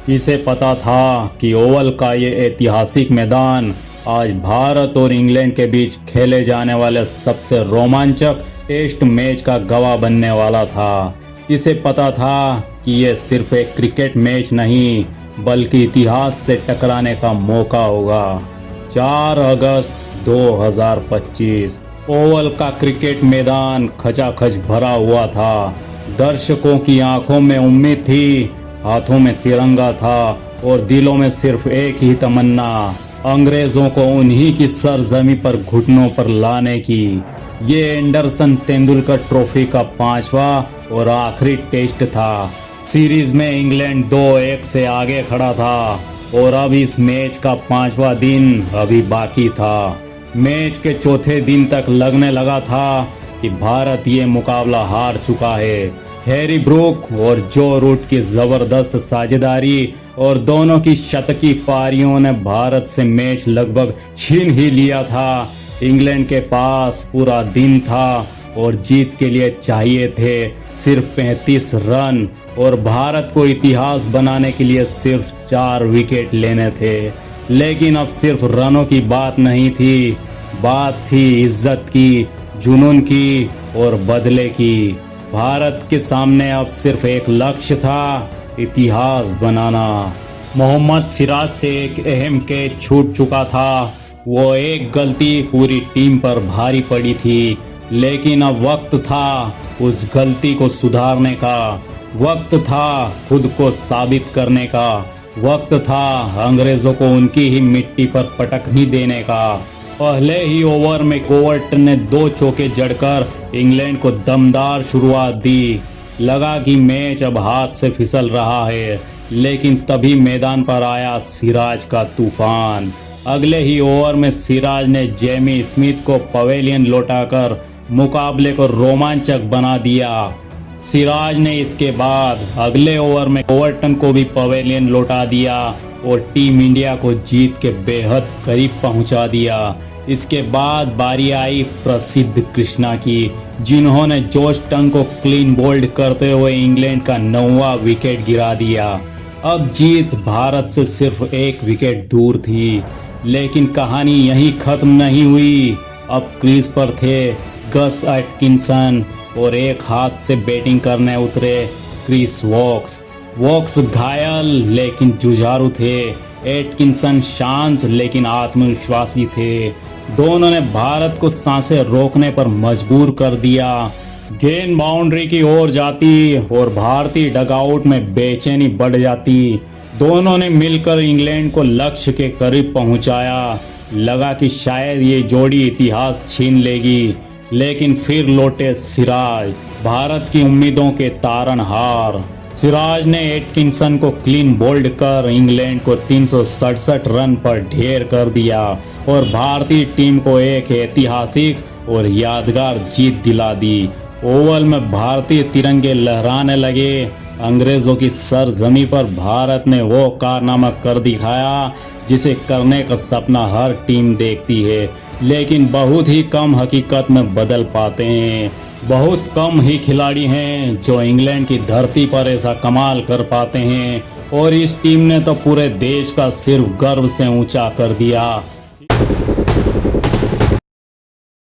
किसे पता था कि ओवल का ये ऐतिहासिक मैदान आज भारत और इंग्लैंड के बीच खेले जाने वाले सबसे रोमांचक टेस्ट मैच का गवाह बनने वाला था। किसे पता था कि ये सिर्फ एक क्रिकेट मैच नहीं बल्कि इतिहास से टकराने का मौका होगा। 4 अगस्त 2025 ओवल का क्रिकेट मैदान खचाखच भरा हुआ था। दर्शकों की आंखों में उम्मीद थी, हाथों में तिरंगा था और दिलों में सिर्फ एक ही तमन्ना, अंग्रेजों को उन्हीं की सरजमी पर घुटनों पर लाने की। ये एंडरसन तेंदुलकर ट्रॉफी का 5वां और आखिरी टेस्ट था। सीरीज में इंग्लैंड 2-1 से आगे खड़ा था और अब इस मैच का 5वां दिन अभी बाकी था। मैच के चौथे दिन तक लगने लगा था कि भारत ये मुकाबला हार चुका है। हैरी ब्रूक और जो रूट की जबरदस्त साझेदारी और दोनों की शतकी पारियों ने भारत से मैच लगभग छीन ही लिया था। इंग्लैंड के पास पूरा दिन था और जीत के लिए चाहिए थे सिर्फ 35 रन और भारत को इतिहास बनाने के लिए सिर्फ 4 विकेट लेने थे। लेकिन अब सिर्फ रनों की बात नहीं थी, बात थी इज्जत की, जुनून की और बदले की। भारत के सामने अब सिर्फ एक लक्ष्य था, इतिहास बनाना। मोहम्मद सिराज से एक अहम कैच छूट चुका था। वो एक गलती पूरी टीम पर भारी पड़ी थी, लेकिन अब वक्त था उस गलती को सुधारने का, वक्त था खुद को साबित करने का, वक्त था अंग्रेजों को उनकी ही मिट्टी पर पटखनी देने का। पहले ही ओवर में कोवर्टन ने 2 चौके जड़कर इंग्लैंड को दमदार शुरुआत दी। लगा कि मैच अब हाथ से फिसल रहा है, लेकिन तभी मैदान पर आया सिराज का तूफान। अगले ही ओवर में सिराज ने जेमी स्मिथ को पवेलियन लौटाकर मुकाबले को रोमांचक बना दिया। सिराज ने इसके बाद अगले ओवर में कोवर्टन को भी पवेलियन लौटा दिया और टीम इंडिया को जीत के बेहद करीब पहुंचा दिया। इसके बाद बारी आई प्रसिद्ध कृष्णा की, जिन्होंने जोश टंग को क्लीन बोल्ड करते हुए इंग्लैंड का 9वां विकेट गिरा दिया। अब जीत भारत से सिर्फ 1 विकेट दूर थी, लेकिन कहानी यहीं खत्म नहीं हुई। अब क्रीज पर थे गस एटकिंसन और एक हाथ से बैटिंग करने उतरे क्रिस वोक्स घायल लेकिन जुझारू थे। एटकिंसन शांत लेकिन आत्मविश्वासी थे। दोनों ने भारत को सांसें रोकने पर मजबूर कर दिया। गेंद बाउंड्री की ओर जाती और भारतीय डगआउट में बेचैनी बढ़ जाती। दोनों ने मिलकर इंग्लैंड को लक्ष्य के करीब पहुंचाया। लगा कि शायद ये जोड़ी इतिहास छीन लेगी, लेकिन फिर लौटे सिराज, भारत की उम्मीदों के तारनहार। सिराज ने एटकिंसन को क्लीन बोल्ड कर इंग्लैंड को 367 रन पर ढेर कर दिया और भारतीय टीम को एक ऐतिहासिक और यादगार जीत दिला दी। ओवल में भारतीय तिरंगे लहराने लगे। अंग्रेजों की सरजमी पर भारत ने वो कारनामा कर दिखाया जिसे करने का सपना हर टीम देखती है, लेकिन बहुत ही कम हकीकत में बदल पाते हैं। बहुत कम ही खिलाड़ी हैं जो इंग्लैंड की धरती पर ऐसा कमाल कर पाते हैं, और इस टीम ने तो पूरे देश का सिर्फ गर्व से ऊंचा कर दिया।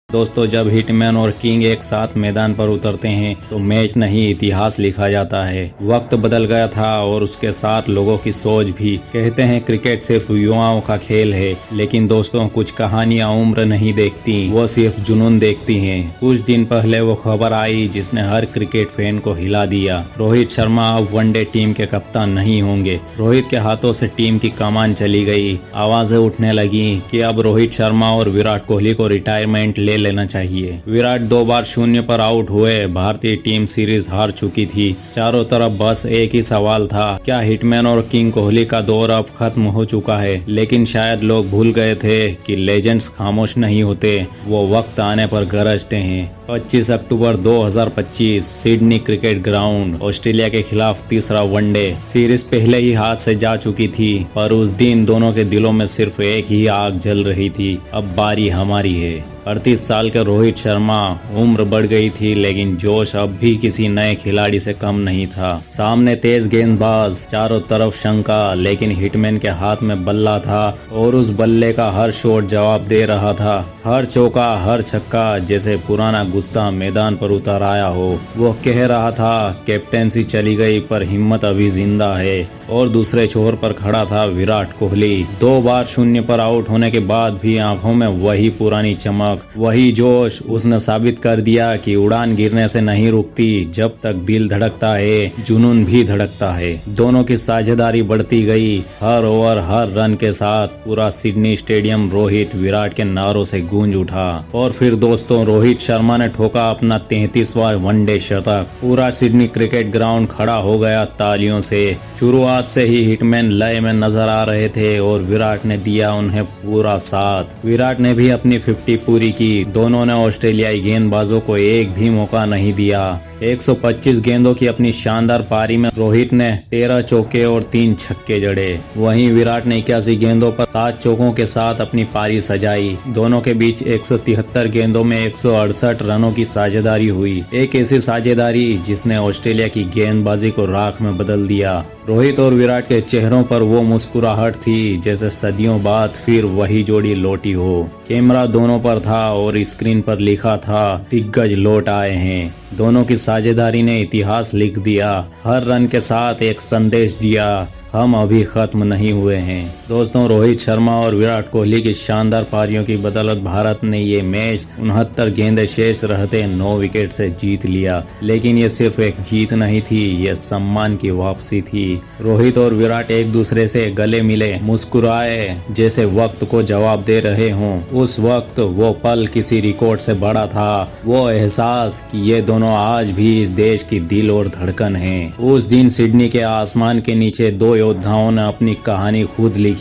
दोस्तों, जब हिटमैन और किंग एक साथ मैदान पर उतरते हैं तो मैच नहीं इतिहास लिखा जाता है। वक्त बदल गया था और उसके साथ लोगों की सोच भी। कहते हैं क्रिकेट सिर्फ युवाओं का खेल है, लेकिन दोस्तों कुछ कहानियां उम्र नहीं देखती, वो सिर्फ जुनून देखती हैं। कुछ दिन पहले वो खबर आई जिसने हर क्रिकेट फैन को हिला दिया। रोहित शर्मा अब वनडे टीम के कप्तान नहीं होंगे। रोहित के हाथों से टीम की कमान चली गई। आवाजें उठने लगी कि अब रोहित शर्मा और विराट कोहली को रिटायरमेंट ले लेना चाहिए। विराट 2 बार 0 पर आउट हुए। भारतीय टीम सीरीज हार चुकी थी। चारों तरफ बस एक ही सवाल था, क्या हिटमैन और किंग कोहली का दौर अब खत्म हो चुका है? लेकिन शायद लोग भूल गए थे कि लेजेंड्स खामोश नहीं होते, वो वक्त आने पर गरजते हैं। 25 अक्टूबर 2025 सिडनी क्रिकेट ग्राउंड ऑस्ट्रेलिया के खिलाफ तीसरा वनडे सीरीज पहले ही हाथ से जा चुकी थी, पर उस दिन दोनों के दिलों में सिर्फ एक ही आग जल रही थी, अब बारी हमारी है। 38 साल के रोहित शर्मा, उम्र बढ़ गई थी लेकिन जोश अब भी किसी नए खिलाड़ी से कम नहीं था। सामने तेज गेंदबाज, चारों तरफ शंका, लेकिन हिटमैन के हाथ में बल्ला था और उस बल्ले का हर शॉट जवाब दे रहा था। हर चौका, हर छक्का जैसे पुराना गुस्सा मैदान पर उतर आया हो। वो कह रहा था कैप्टेंसी चली गई पर हिम्मत अभी जिंदा है। और दूसरे छोर पर खड़ा था विराट कोहली। 2 बार 0 पर आउट होने के बाद भी आंखों में वही पुरानी चमक, वही जोश। उसने साबित कर दिया कि उड़ान गिरने से नहीं रुकती, जब तक दिल धड़कता है जुनून भी धड़कता है। दोनों की साझेदारी बढ़ती गई। हर ओवर, हर रन के साथ पूरा सिडनी स्टेडियम रोहित विराट के नारों से गूंज उठा। और फिर दोस्तों, रोहित शर्मा ने ठोका अपना 33वां वनडे शतक। पूरा सिडनी क्रिकेट ग्राउंड खड़ा हो गया तालियों से। शुरुआत से ही हिटमैन लय में नजर आ रहे थे और विराट ने दिया उन्हें पूरा साथ। विराट ने भी अपनी 50 पूरी की। दोनों ने ऑस्ट्रेलियाई गेंदबाजों को एक भी मौका नहीं दिया। 125 गेंदों की अपनी शानदार पारी में रोहित ने 13 चौके और 3 छक्के जड़े। वहीं विराट ने 81 गेंदों पर 7 चौकों के साथ अपनी पारी सजाई। दोनों के बीच 173 गेंदों में 168 रनों की साझेदारी हुई। एक ऐसी साझेदारी जिसने ऑस्ट्रेलिया की गेंदबाजी को राख में बदल दिया। रोहित और विराट के चेहरों पर वो मुस्कुराहट थी जैसे सदियों बाद फिर वही जोड़ी लौटी हो। कैमरा दोनों पर था और स्क्रीन पर लिखा था दिग्गज लौट आए हैं। दोनों की साझेदारी ने इतिहास लिख दिया। हर रन के साथ एक संदेश दिया, हम अभी खत्म नहीं हुए हैं। दोस्तों, रोहित शर्मा और विराट कोहली की शानदार पारियों की बदौलत भारत ने ये मैच 69 गेंदें शेष रहते 9 विकेट से जीत लिया। लेकिन ये सिर्फ एक जीत नहीं थी, ये सम्मान की वापसी थी। रोहित और विराट एक दूसरे से गले मिले, मुस्कुराए जैसे वक्त को जवाब दे रहे हों। उस वक्त वो पल किसी रिकॉर्ड से बड़ा था। वो एहसास कि ये दोनों आज भी इस देश की दिल और धड़कन हैं। उस दिन सिडनी के आसमान के नीचे 2 योद्धाओं ने अपनी कहानी खुद लिखी।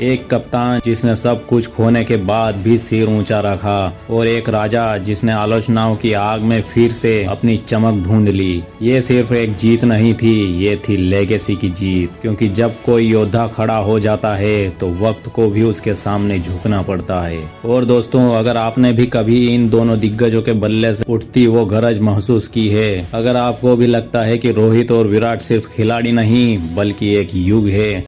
एक कप्तान जिसने सब कुछ खोने के बाद भी सिर ऊंचा रखा, और एक राजा जिसने आलोचनाओं की आग में फिर से अपनी चमक ढूंढ ली। ये सिर्फ एक जीत नहीं थी, ये थी लेगेसी की जीत। क्योंकि जब कोई योद्धा खड़ा हो जाता है तो वक्त को भी उसके सामने झुकना पड़ता है। और दोस्तों, अगर आपने भी कभी इन दोनों दिग्गजों के बल्ले से उठती वो गरज महसूस की है, अगर आपको भी लगता है कि रोहित और विराट सिर्फ खिलाड़ी नहीं बल्कि एक युग है।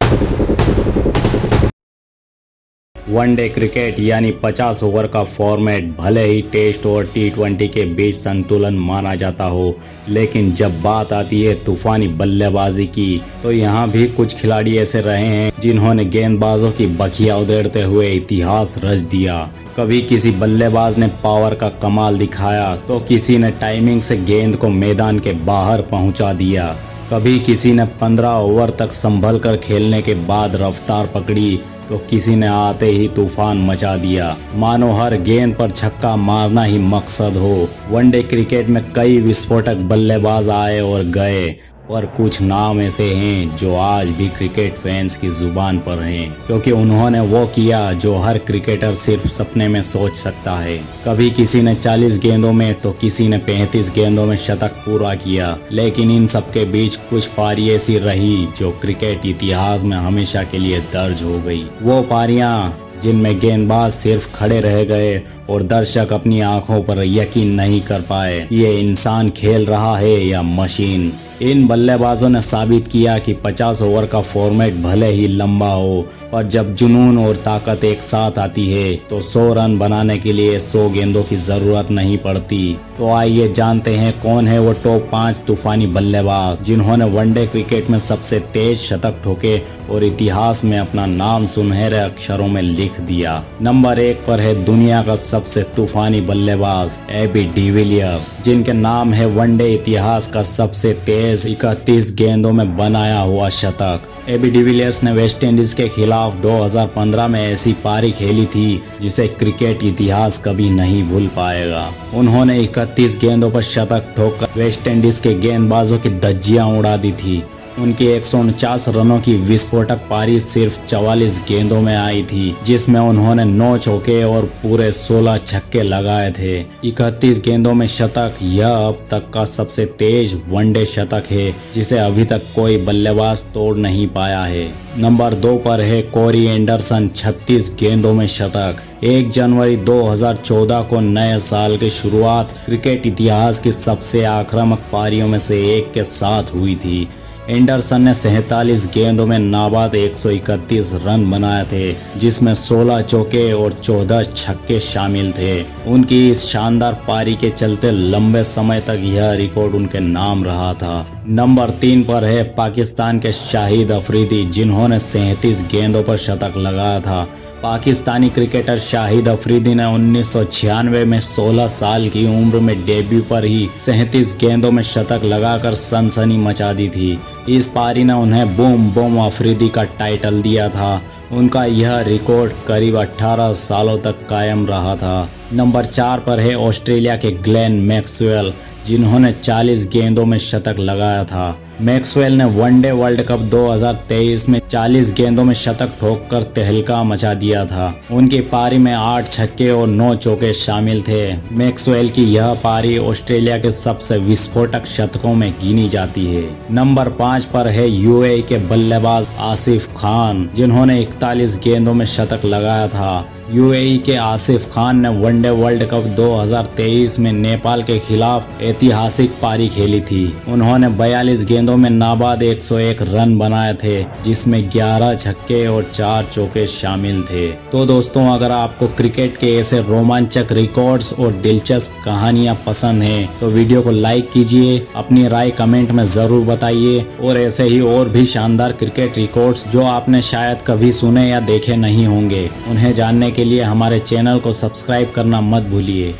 वनडे क्रिकेट यानी 50 ओवर का फॉर्मेट भले ही टेस्ट और T20 के बीच संतुलन माना जाता हो, लेकिन जब बात आती है तूफानी बल्लेबाजी की, तो यहाँ भी कुछ खिलाड़ी ऐसे रहे हैं जिन्होंने गेंदबाजों की बखिया उधेड़ते हुए इतिहास रच दिया। कभी किसी बल्लेबाज ने पावर का कमाल दिखाया तो किसी ने टाइमिंग से गेंद को मैदान के बाहर पहुंचा दिया। कभी किसी ने 15 ओवर तक संभल कर खेलने के बाद रफ्तार पकड़ी तो किसी ने आते ही तूफान मचा दिया, मानो हर गेंद पर छक्का मारना ही मकसद हो। वनडे क्रिकेट में कई विस्फोटक बल्लेबाज आए और गए, पर कुछ नाम ऐसे हैं जो आज भी क्रिकेट फैंस की जुबान पर हैं, क्योंकि उन्होंने वो किया जो हर क्रिकेटर सिर्फ सपने में सोच सकता है। कभी किसी ने 40 गेंदों में तो किसी ने 35 गेंदों में शतक पूरा किया, लेकिन इन सबके बीच कुछ पारी ऐसी रही जो क्रिकेट इतिहास में हमेशा के लिए दर्ज हो गई। वो पारियां जिनमें गेंदबाज सिर्फ खड़े रह गए और दर्शक अपनी आंखों पर यकीन नहीं कर पाए ये इंसान खेल रहा है या मशीन। इन बल्लेबाजों ने साबित किया कि 50 ओवर का फॉर्मेट भले ही लंबा हो, पर जब जुनून और ताकत एक साथ आती है तो 100 रन बनाने के लिए 100 गेंदों की जरूरत नहीं पड़ती। तो आइए जानते हैं कौन है वो टॉप 5 तूफानी बल्लेबाज जिन्होंने वनडे क्रिकेट में सबसे तेज शतक ठोके और इतिहास में अपना नाम सुनहरे अक्षरों में लिख दिया। नंबर 1 पर है दुनिया का सबसे तूफानी बल्लेबाज एबी डिविलियर्स, जिनके नाम है वनडे इतिहास का सबसे तेज 31 गेंदों में बनाया हुआ शतक। एबी डिविलियर्स ने वेस्ट इंडीज के खिलाफ 2015 में ऐसी पारी खेली थी जिसे क्रिकेट इतिहास कभी नहीं भूल पाएगा। उन्होंने 31 गेंदों पर शतक ठोककर वेस्ट इंडीज के गेंदबाजों की धज्जियां उड़ा दी थी। उनकी 149 रनों की विस्फोटक पारी सिर्फ 44 गेंदों में आई थी, जिसमें उन्होंने 9 चौके और पूरे 16 छक्के लगाए थे। 31 गेंदों में शतक यह अब तक का सबसे तेज वनडे शतक है, जिसे अभी तक कोई बल्लेबाज तोड़ नहीं पाया है। नंबर 2 पर है कोरी एंडरसन, 36 गेंदों में शतक। 1 जनवरी 2014 को नए साल की शुरुआत क्रिकेट इतिहास की सबसे आक्रामक पारियों में से एक के साथ हुई थी। एंडरसन ने 47 गेंदों में नाबाद 131 रन बनाए थे, जिसमें 16 चौके और 14 छक्के शामिल थे। उनकी इस शानदार पारी के चलते लंबे समय तक यह रिकॉर्ड उनके नाम रहा था। नंबर 3 पर है पाकिस्तान के शाहिद अफरीदी, जिन्होंने 37 गेंदों पर शतक लगाया था। पाकिस्तानी क्रिकेटर शाहिद अफरीदी ने 1996 में 16 साल की उम्र में डेब्यू पर ही 37 गेंदों में शतक लगाकर सनसनी मचा दी थी। इस पारी ने उन्हें बूम बूम अफरीदी का टाइटल दिया था। उनका यह रिकॉर्ड करीब 18 सालों तक कायम रहा था। नंबर 4 पर है ऑस्ट्रेलिया के ग्लेन मैक्सवेल, जिन्होंने 40 गेंदों में शतक लगाया था। मैक्सवेल ने वनडे वर्ल्ड कप 2023 में 40 गेंदों में शतक ठोककर तहलका मचा दिया था। उनकी पारी में 8 छक्के और 9 चौके शामिल थे। मैक्सवेल की यह पारी ऑस्ट्रेलिया के सबसे विस्फोटक शतकों में गिनी जाती है। नंबर 5 पर है यूएई के बल्लेबाज आसिफ खान, जिन्होंने 41 गेंदों में शतक लगाया था। यूएई के आसिफ खान ने वनडे वर्ल्ड कप 2023 में नेपाल के खिलाफ ऐतिहासिक पारी खेली थी। उन्होंने 42 गेंदों में नाबाद 101 रन बनाए थे, जिसमें 11 छक्के और 4 चौके शामिल थे। तो दोस्तों, अगर आपको क्रिकेट के ऐसे रोमांचक रिकॉर्ड्स और दिलचस्प कहानियां पसंद हैं तो वीडियो को लाइक कीजिए, अपनी राय कमेंट में ज़रूर बताइए और ऐसे ही और भी शानदार क्रिकेट रिकॉर्ड्स जो आपने शायद कभी सुने या देखे नहीं होंगे, उन्हें जानने के लिए हमारे चैनल को सब्सक्राइब करना मत भूलिए।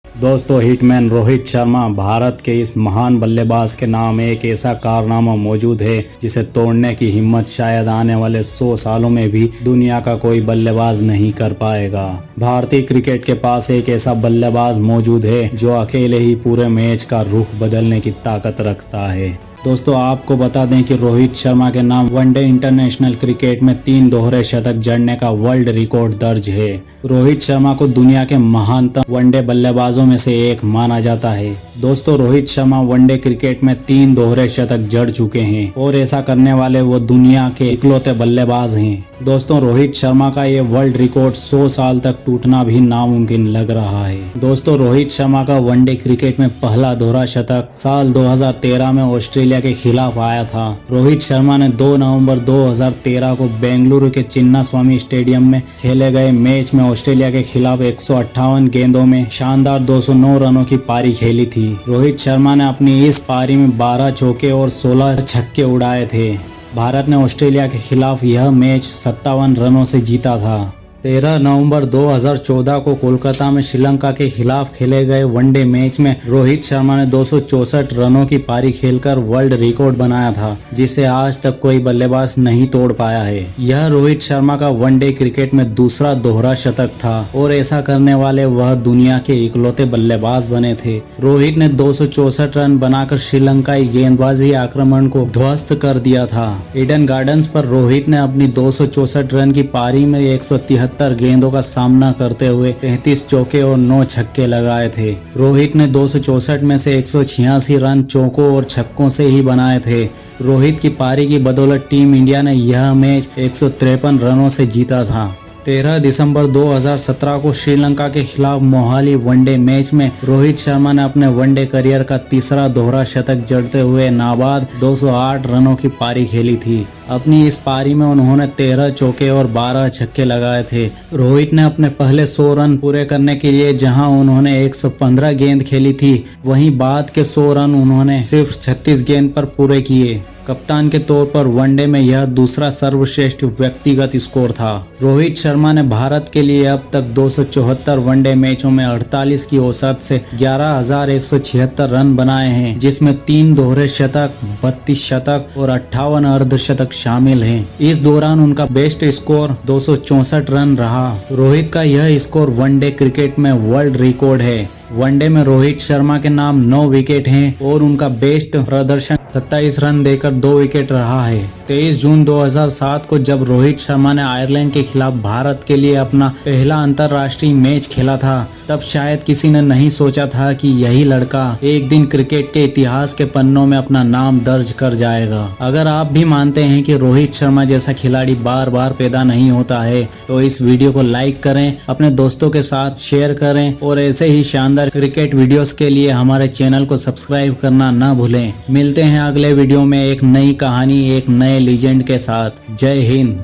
दोस्तों, हिटमैन रोहित शर्मा भारत के इस महान बल्लेबाज के नाम एक ऐसा कारनामा मौजूद है जिसे तोड़ने की हिम्मत शायद आने वाले 100 सालों में भी दुनिया का कोई बल्लेबाज नहीं कर पाएगा। भारतीय क्रिकेट के पास एक ऐसा बल्लेबाज मौजूद है जो अकेले ही पूरे मैच का रुख बदलने की ताकत रखता है। दोस्तों, आपको बता दें कि रोहित शर्मा के नाम वनडे इंटरनेशनल क्रिकेट में 3 दोहरे शतक जड़ने का वर्ल्ड रिकॉर्ड दर्ज है। रोहित शर्मा को दुनिया के महानतम वनडे बल्लेबाजों में से एक माना जाता है। दोस्तों, रोहित शर्मा वनडे क्रिकेट में 3 दोहरे शतक जड़ चुके हैं और ऐसा करने वाले वो दुनिया के इकलौते बल्लेबाज हैं। दोस्तों, रोहित शर्मा का ये वर्ल्ड रिकॉर्ड 100 साल तक टूटना भी नामुमकिन लग रहा है। दोस्तों, रोहित शर्मा का वनडे क्रिकेट में पहला दोहरा शतक साल 2013 में ऑस्ट्रेलिया के खिलाफ आया था। रोहित शर्मा ने 2 नवंबर 2013 को बेंगलुरु के चिन्नास्वामी स्टेडियम में खेले गए मैच में ऑस्ट्रेलिया के खिलाफ 158 गेंदों में शानदार 209 रनों की पारी खेली थी। रोहित शर्मा ने अपनी इस पारी में 12 चौके और 16 छक्के उड़ाए थे। भारत ने ऑस्ट्रेलिया के खिलाफ यह मैच 57 रनों से जीता था। 13 नवंबर 2014 को कोलकाता में श्रीलंका के खिलाफ खेले गए वनडे मैच में रोहित शर्मा ने 264 रनों की पारी खेलकर वर्ल्ड रिकॉर्ड बनाया था, जिसे आज तक कोई बल्लेबाज नहीं तोड़ पाया है। यह रोहित शर्मा का वनडे क्रिकेट में दूसरा दोहरा शतक था और ऐसा करने वाले वह दुनिया के इकलौते बल्लेबाज बने थे। रोहित ने 264 रन बनाकर श्रीलंकाई गेंदबाजी आक्रमण को ध्वस्त कर दिया था। ईडन गार्डन्स पर रोहित ने अपनी 264 रन की पारी में 173 गेंदों का सामना करते हुए 33 चौके और 9 छक्के लगाए थे। रोहित ने 264 में से 186 रन चौकों और छक्कों से ही बनाए थे। रोहित की पारी की बदौलत टीम इंडिया ने यह मैच 153 रनों से जीता था। 13 दिसंबर 2017 को श्रीलंका के खिलाफ मोहाली वनडे मैच में रोहित शर्मा ने अपने वनडे करियर का तीसरा दोहरा शतक जड़ते हुए नाबाद 208 रनों की पारी खेली थी। अपनी इस पारी में उन्होंने 13 चौके और 12 छक्के लगाए थे। रोहित ने अपने पहले 100 रन पूरे करने के लिए जहां उन्होंने 115 गेंद खेली थी, वहीं बाद के 100 रन उन्होंने सिर्फ 36 गेंद पर पूरे किए। कप्तान के तौर पर वनडे में यह दूसरा सर्वश्रेष्ठ व्यक्तिगत स्कोर था। रोहित शर्मा ने भारत के लिए अब तक 274 वनडे मैचों में 48 की औसत से 11,176 रन बनाए हैं, जिसमें 3 दोहरे शतक, 32 शतक और 58 अर्धशतक शामिल हैं। इस दौरान उनका बेस्ट स्कोर 264 रन रहा। रोहित का यह स्कोर वनडे क्रिकेट में वर्ल्ड रिकॉर्ड है। वनडे में रोहित शर्मा के नाम 9 विकेट हैं और उनका बेस्ट प्रदर्शन 27 रन देकर 2 विकेट रहा है। 23 जून 2007 को जब रोहित शर्मा ने आयरलैंड के खिलाफ भारत के लिए अपना पहला अंतर्राष्ट्रीय मैच खेला था, तब शायद किसी ने नहीं सोचा था कि यही लड़का एक दिन क्रिकेट के इतिहास के पन्नों में अपना नाम दर्ज कर जाएगा। अगर आप भी मानते हैं कि रोहित शर्मा जैसा खिलाड़ी बार बार पैदा नहीं होता है, तो इस वीडियो को लाइक करें, अपने दोस्तों के साथ शेयर करें और ऐसे ही शानदार क्रिकेट वीडियोस के लिए हमारे चैनल को सब्सक्राइब करना ना भूलें। मिलते हैं अगले वीडियो में एक नई कहानी, एक नए लीजेंड के साथ। जय हिंद।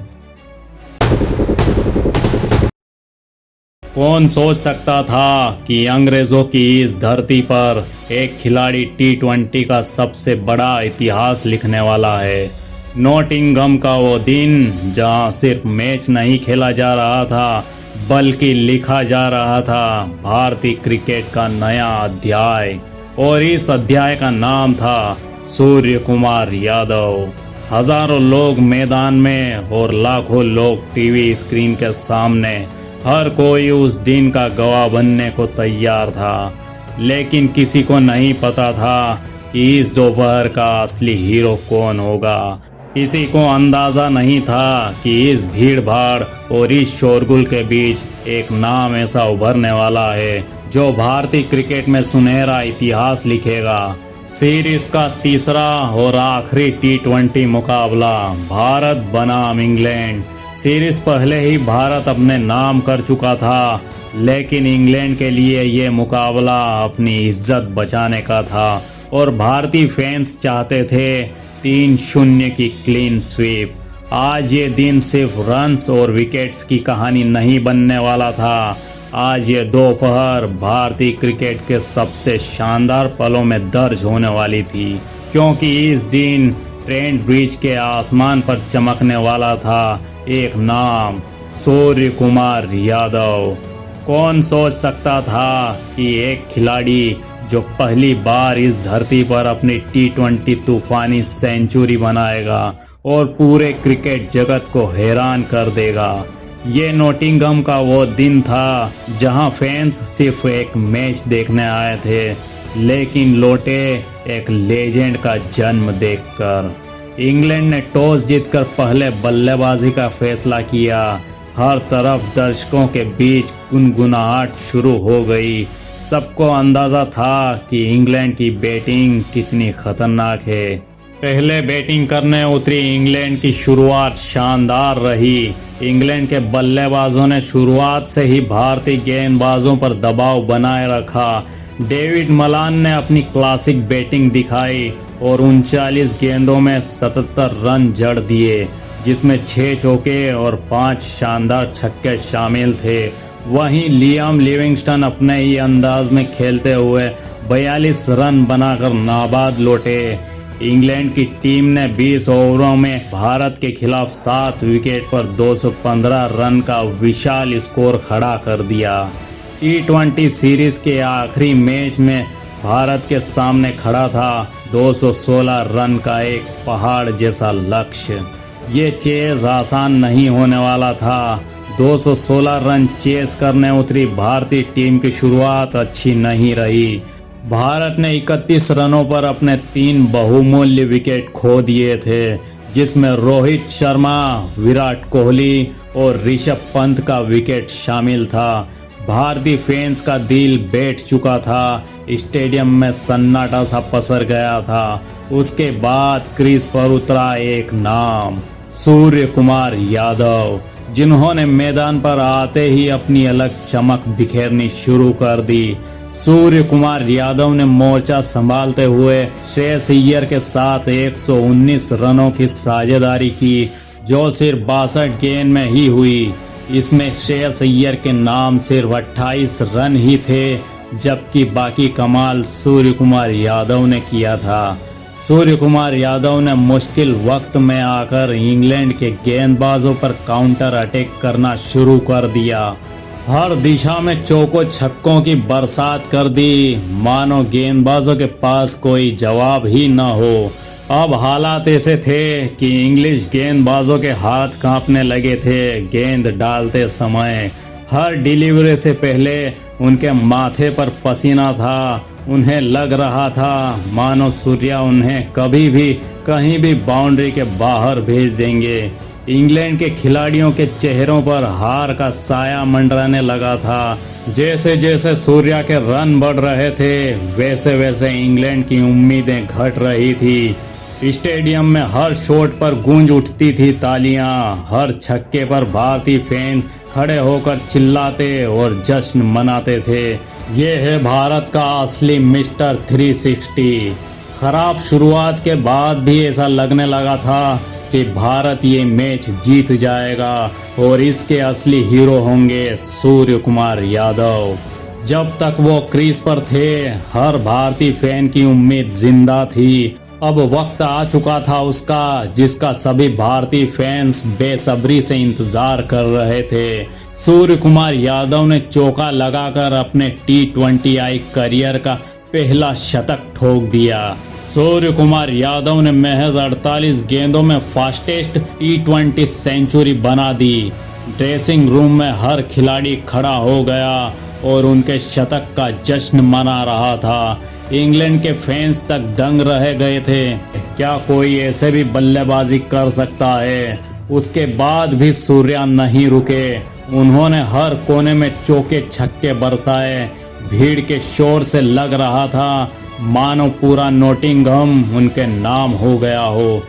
कौन सोच सकता था कि अंग्रेजों की इस धरती पर एक खिलाड़ी T20 का सबसे बड़ा इतिहास लिखने वाला है। नॉटिंघम का वो दिन जहां सिर्फ मैच नहीं खेला जा रहा था, बल्कि लिखा जा रहा था भारतीय क्रिकेट का नया अध्याय, और इस अध्याय का नाम था सूर्य कुमार यादव। हजारों लोग मैदान में और लाखों लोग टीवी स्क्रीन के सामने, हर कोई उस दिन का गवाह बनने को तैयार था। लेकिन किसी को नहीं पता था कि इस दोपहर का असली हीरो कौन होगा। किसी को अंदाज़ा नहीं था कि इस भीड़ भाड़ और इस शोरगुल के बीच एक नाम ऐसा उभरने वाला है जो भारतीय क्रिकेट में सुनहरा इतिहास लिखेगा। सीरीज का तीसरा और आखिरी T20 मुकाबला भारत बनाम इंग्लैंड। सीरीज पहले ही भारत अपने नाम कर चुका था, लेकिन इंग्लैंड के लिए ये मुकाबला अपनी इज्जत बचाने का था और भारतीय फैंस चाहते थे 3-0 की क्लीन स्वीप। आज ये दिन सिर्फ रन्स और विकेट्स की कहानी नहीं बनने वाला था। आज ये दोपहर भारतीय क्रिकेट के सबसे शानदार पलों में दर्ज होने वाली थी, क्योंकि इस दिन ट्रेंट ब्रिज के आसमान पर चमकने वाला था एक नाम, सूर्य कुमार यादव। कौन सोच सकता था कि एक खिलाड़ी जो पहली बार इस धरती पर अपनी T20 तूफानी सेंचुरी बनाएगा और पूरे क्रिकेट जगत को हैरान कर देगा। ये नॉटिंघम का वो दिन था जहां फैंस सिर्फ एक मैच देखने आए थे, लेकिन लौटे एक लेजेंड का जन्म देखकर। इंग्लैंड ने टॉस जीतकर पहले बल्लेबाजी का फैसला किया। हर तरफ दर्शकों के बीच गुनगुनाहट शुरू हो गई। सबको अंदाजा था कि इंग्लैंड की बैटिंग कितनी खतरनाक है। पहले बैटिंग करने उतरी इंग्लैंड की शुरुआत शानदार रही। इंग्लैंड के बल्लेबाजों ने शुरुआत से ही भारतीय गेंदबाजों पर दबाव बनाए रखा। डेविड मलान ने अपनी क्लासिक बैटिंग दिखाई और 39 गेंदों में 77 रन जड़ दिए, जिसमें 6 चौके और 5 शानदार छक्के शामिल थे। वहीं लियाम लिविंगस्टन अपने ही अंदाज में खेलते हुए 42 रन बनाकर नाबाद लौटे। इंग्लैंड की टीम ने 20 ओवरों में भारत के खिलाफ 7 विकेट पर 215 रन का विशाल स्कोर खड़ा कर दिया। T20 सीरीज के आखिरी मैच में भारत के सामने खड़ा था 216 रन का एक पहाड़ जैसा लक्ष्य। ये चेज आसान नहीं होने वाला था। 216 रन चेस करने उतरी भारतीय टीम की शुरुआत अच्छी नहीं रही। भारत ने 31 रनों पर अपने 3 बहुमूल्य विकेट खो दिए थे, जिसमें रोहित शर्मा, विराट कोहली और ऋषभ पंत का विकेट शामिल था। भारतीय फैंस का दिल बैठ चुका था। स्टेडियम में सन्नाटा सा पसर गया था। उसके बाद क्रीज पर उतरा एक नाम, सूर्य कुमार यादव, जिन्होंने मैदान पर आते ही अपनी अलग चमक बिखेरनी शुरू कर दी। सूर्य कुमार यादव ने मोर्चा संभालते हुए श्रेयस अय्यर के साथ 119 रनों की साझेदारी की, जो सिर्फ 62 गेंद में ही हुई। इसमें श्रेयस अय्यर के नाम सिर्फ 28 रन ही थे, जबकि बाकी कमाल सूर्य कुमार यादव ने किया था। सूर्य कुमार यादव ने मुश्किल वक्त में आकर इंग्लैंड के गेंदबाजों पर काउंटर अटैक करना शुरू कर दिया। हर दिशा में चौकों छक्कों की बरसात कर दी, मानो गेंदबाजों के पास कोई जवाब ही न हो। अब हालात ऐसे थे कि इंग्लिश गेंदबाजों के हाथ कांपने लगे थे गेंद डालते समय। हर डिलीवरी से पहले उनके माथे पर पसीना था। उन्हें लग रहा था मानो सूर्या उन्हें कभी भी कहीं भी बाउंड्री के बाहर भेज देंगे। इंग्लैंड के खिलाड़ियों के चेहरों पर हार का साया मंडराने लगा था। जैसे जैसे सूर्या के रन बढ़ रहे थे वैसे वैसे इंग्लैंड की उम्मीदें घट रही थी। स्टेडियम में हर शॉट पर गूंज उठती थी तालियां। हर छक्के पर भारतीय फैंस खड़े होकर चिल्लाते और जश्न मनाते थे। ये है भारत का असली मिस्टर 360। खराब शुरुआत के बाद भी ऐसा लगने लगा था कि भारत ये मैच जीत जाएगा और इसके असली हीरो होंगे सूर्य कुमार यादव। जब तक वो क्रीज पर थे हर भारतीय फैन की उम्मीद जिंदा थी। अब वक्त आ चुका था उसका जिसका सभी भारतीय फैंस बेसब्री से इंतजार कर रहे थे। सूर्य कुमार यादव ने चौका लगाकर अपने T20I करियर का पहला शतक ठोक दिया। सूर्य कुमार यादव ने महज 48 गेंदों में फास्टेस्ट T20 सेंचुरी बना दी। ड्रेसिंग रूम में हर खिलाड़ी खड़ा हो गया और उनके शतक का जश्न मना रहा था। इंग्लैंड के फैंस तक दंग रह गए थे। क्या कोई ऐसे भी बल्लेबाजी कर सकता है? उसके बाद भी सूर्या नहीं रुके। उन्होंने हर कोने में चौके छक्के बरसाए। भीड़ के शोर से लग रहा था मानो पूरा नॉटिंघम उनके नाम हो गया हो।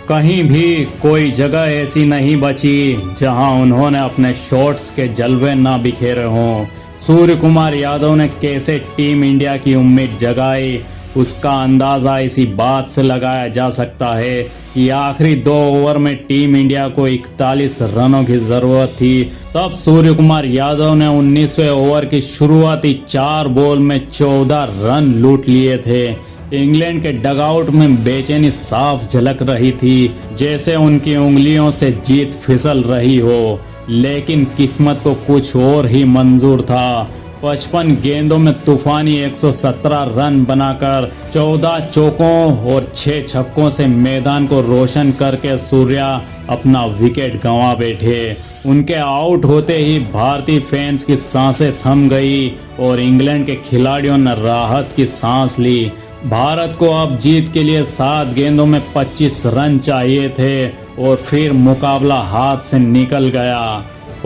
कहीं भी कोई जगह ऐसी नहीं बची जहां उन्होंने अपने शॉट्स के जलवे ना बिखेरे हों। सूर्य कुमार यादव ने कैसे टीम इंडिया की उम्मीद जगाई उसका अंदाज़ा इसी बात से लगाया जा सकता है कि आखिरी 2 ओवर में टीम इंडिया को 41 रनों की ज़रूरत थी। तब सूर्य कुमार यादव ने 19वें ओवर की शुरुआती 4 बॉल में 14 रन लूट लिए थे। इंग्लैंड के डगआउट में बेचैनी साफ झलक रही थी, जैसे उनकी उंगलियों से जीत फिसल रही हो। लेकिन किस्मत को कुछ और ही मंजूर था। 55 गेंदों में तूफानी 117 रन बनाकर 14 चौकों और 6 छक्कों से मैदान को रोशन करके सूर्या अपना विकेट गंवा बैठे। उनके आउट होते ही भारतीय फैंस की सांसें थम गई और इंग्लैंड के खिलाड़ियों ने राहत की सांस ली। भारत को अब जीत के लिए 7 गेंदों में 25 रन चाहिए थे और फिर मुकाबला हाथ से निकल गया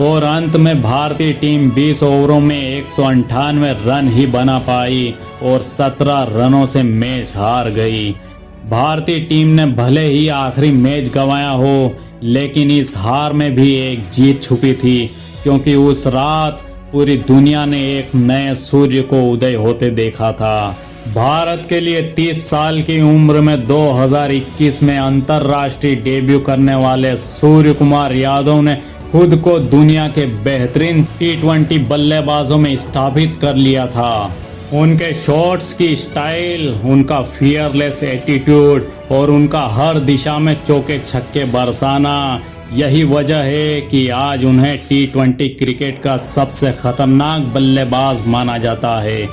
और अंत में भारतीय टीम 20 ओवरों में 198 रन ही बना पाई और 17 रनों से मैच हार गई। भारतीय टीम ने भले ही आखिरी मैच गंवाया हो लेकिन इस हार में भी एक जीत छुपी थी, क्योंकि उस रात पूरी दुनिया ने एक नए सूर्य को उदय होते देखा था। भारत के लिए 30 साल की उम्र में 2021 में अंतर्राष्ट्रीय डेब्यू करने वाले सूर्य कुमार यादव ने खुद को दुनिया के बेहतरीन T20 बल्लेबाजों में स्थापित कर लिया था। उनके शॉट्स की स्टाइल, उनका फियरलेस एटीट्यूड और उनका हर दिशा में चौके छक्के बरसाना, यही वजह है कि आज उन्हें T20 क्रिकेट का सबसे खतरनाक बल्लेबाज माना जाता है।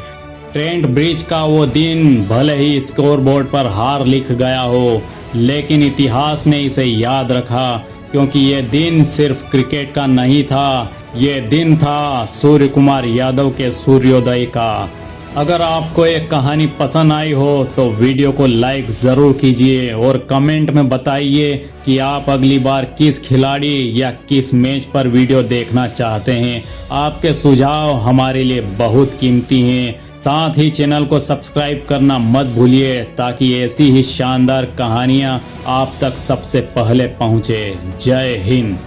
ट्रेंट ब्रिज का वो दिन भले ही स्कोरबोर्ड पर हार लिख गया हो, लेकिन इतिहास ने इसे याद रखा, क्योंकि ये दिन सिर्फ क्रिकेट का नहीं था, ये दिन था सूर्य कुमार यादव के सूर्योदय का। अगर आपको ये कहानी पसंद आई हो तो वीडियो को लाइक ज़रूर कीजिए और कमेंट में बताइए कि आप अगली बार किस खिलाड़ी या किस मैच पर वीडियो देखना चाहते हैं। आपके सुझाव हमारे लिए बहुत कीमती हैं। साथ ही चैनल को सब्सक्राइब करना मत भूलिए ताकि ऐसी ही शानदार कहानियाँ आप तक सबसे पहले पहुँचे। जय हिंद।